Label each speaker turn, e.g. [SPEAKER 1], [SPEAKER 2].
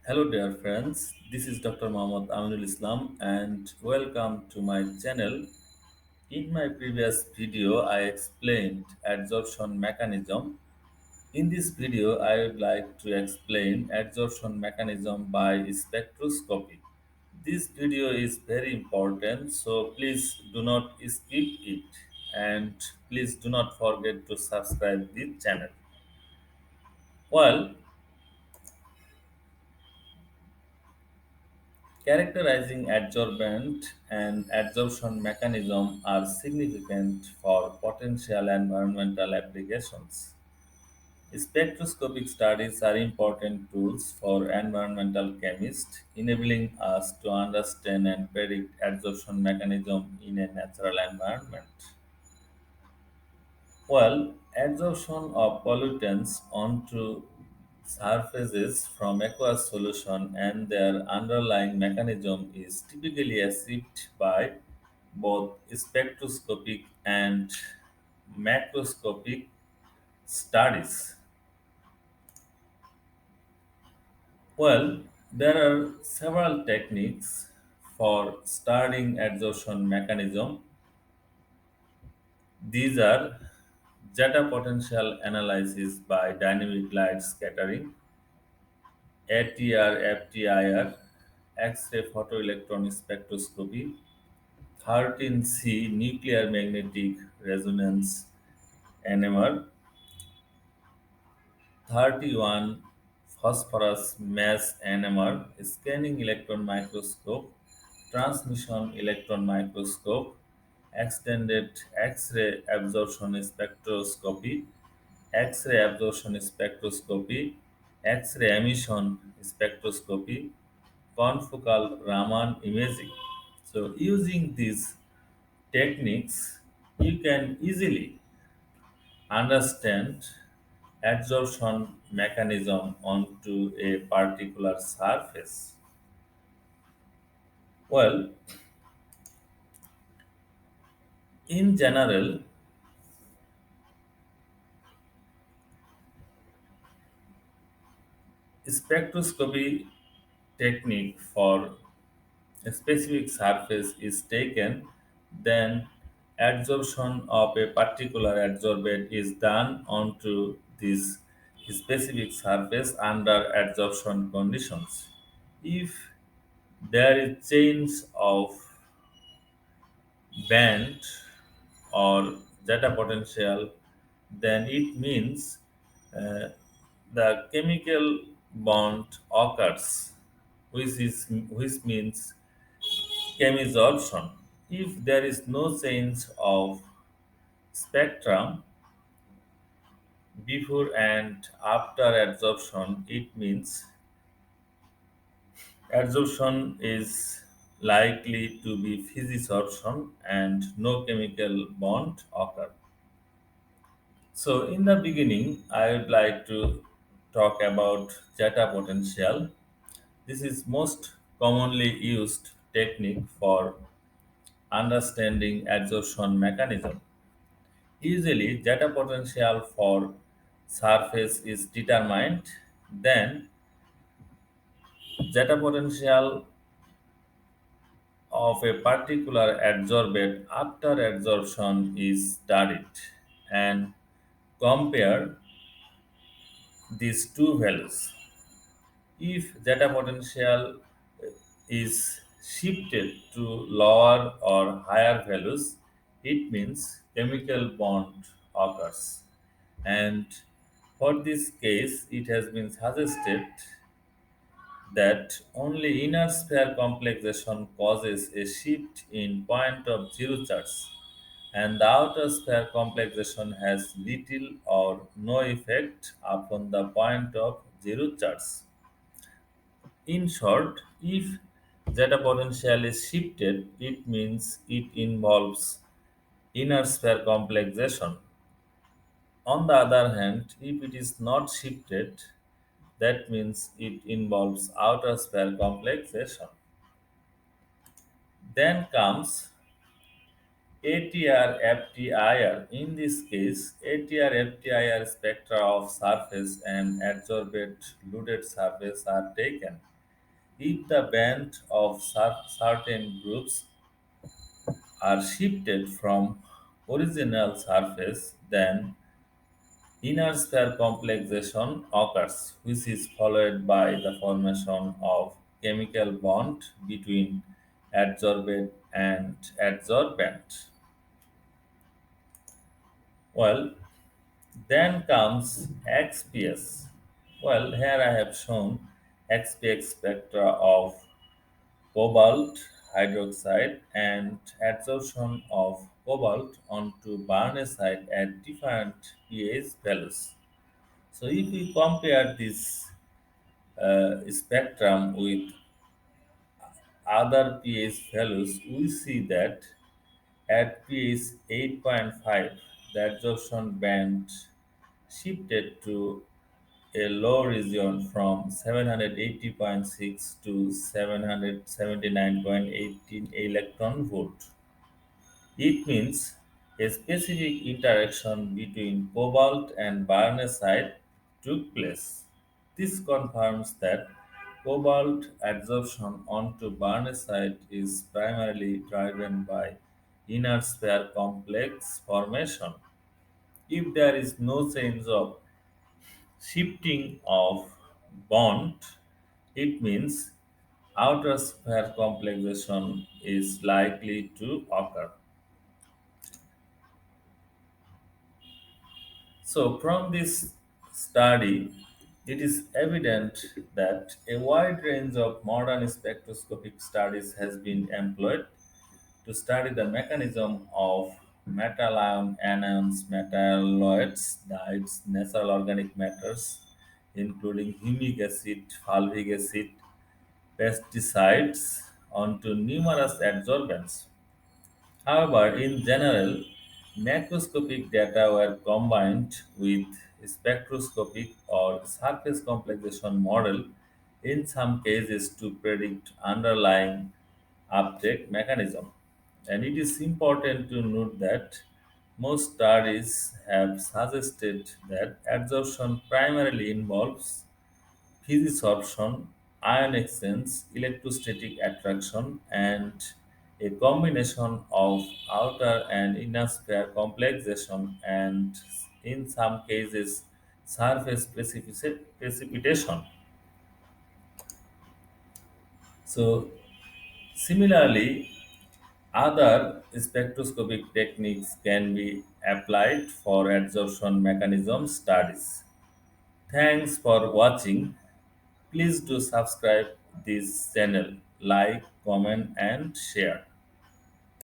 [SPEAKER 1] Hello, dear friends. This is Dr. Mohammad Aminul Islam, and welcome to my channel. In my previous video, I explained adsorption mechanism. In this video, I would like to explain adsorption mechanism by spectroscopy. This video is very important, so please do not skip it, and please do not forget to subscribe this channel. Well, characterizing adsorbent and adsorption mechanism are significant for potential environmental applications. Spectroscopic studies are important tools for environmental chemists, enabling us to understand and predict adsorption mechanism in a natural environment. Well, adsorption of pollutants onto surfaces from aqueous solution and their underlying mechanism is typically achieved by both spectroscopic and macroscopic studies. Well, there are several techniques for studying adsorption mechanism. These are Zeta potential analysis by dynamic light scattering, ATR-FTIR, X-ray photoelectron spectroscopy, 13C nuclear magnetic resonance NMR, 31 phosphorus mass NMR, scanning electron microscope, transmission electron microscope, extended X-ray absorption spectroscopy, X-ray absorption spectroscopy, X-ray emission spectroscopy, confocal Raman imaging. So, using these techniques, you can easily understand adsorption mechanism onto a particular surface. Well, in general, spectroscopy technique for a specific surface is taken, then adsorption of a particular adsorbate is done onto this specific surface under adsorption conditions. If there is change of band or zeta potential, then it means uh, the chemical bond occurs, which means chemisorption. If there is no change of spectrum before and after adsorption, it means adsorption is likely to be physisorption and no chemical bond occur. So in the beginning, I would like to talk about zeta potential. This is most commonly used technique for understanding adsorption mechanism. Usually, zeta potential for surface is determined, then zeta potential of a particular adsorbate after adsorption is studied and compare these two values. If zeta potential is shifted to lower or higher values, it means chemical bond occurs. And for this case, it has been suggested that only inner sphere complexation causes a shift in point of zero charge, and the outer sphere complexation has little or no effect upon the point of zero charge. In short, if zeta potential is shifted, it means it involves inner sphere complexation. On the other hand, if it is not shifted, that means it involves outer sphere complexation. Then comes ATR-FTIR. In this case, ATR-FTIR spectra of surface and adsorbate loaded surface are taken. If the band of certain groups are shifted from original surface, then inner sphere complexation occurs, which is followed by the formation of chemical bond between adsorbate and adsorbent. Well, then comes XPS. Well, here I have shown XPX spectra of cobalt hydroxide and adsorption of cobalt onto barnesite at different pH values. So if we compare this spectrum with other pH values, we see that at pH 8.5, the adsorption band shifted to a low region from 780.6 to 779.18 electron volt. It means a specific interaction between cobalt and barnesite took place. This confirms that cobalt adsorption onto barnesite is primarily driven by inner sphere complex formation. If there is no change of shifting of bond, it means outer sphere complexation is likely to occur. So, from this study, it is evident that a wide range of modern spectroscopic studies has been employed to study the mechanism of metal ion anions, metalloids, dyes, natural organic matters, including humic acid, fulvic acid, pesticides, onto numerous adsorbents. However, in general, macroscopic data were combined with spectroscopic or surface complexation model in some cases to predict underlying uptake mechanism. And it is important to note that most studies have suggested that adsorption primarily involves physics option, ion exchange, electrostatic attraction, and a combination of outer and inner sphere complexation and, in some cases, surface precipitation. So, similarly, other spectroscopic techniques can be applied for adsorption mechanism studies. Thanks for watching. Please do subscribe this channel, like, comment and share.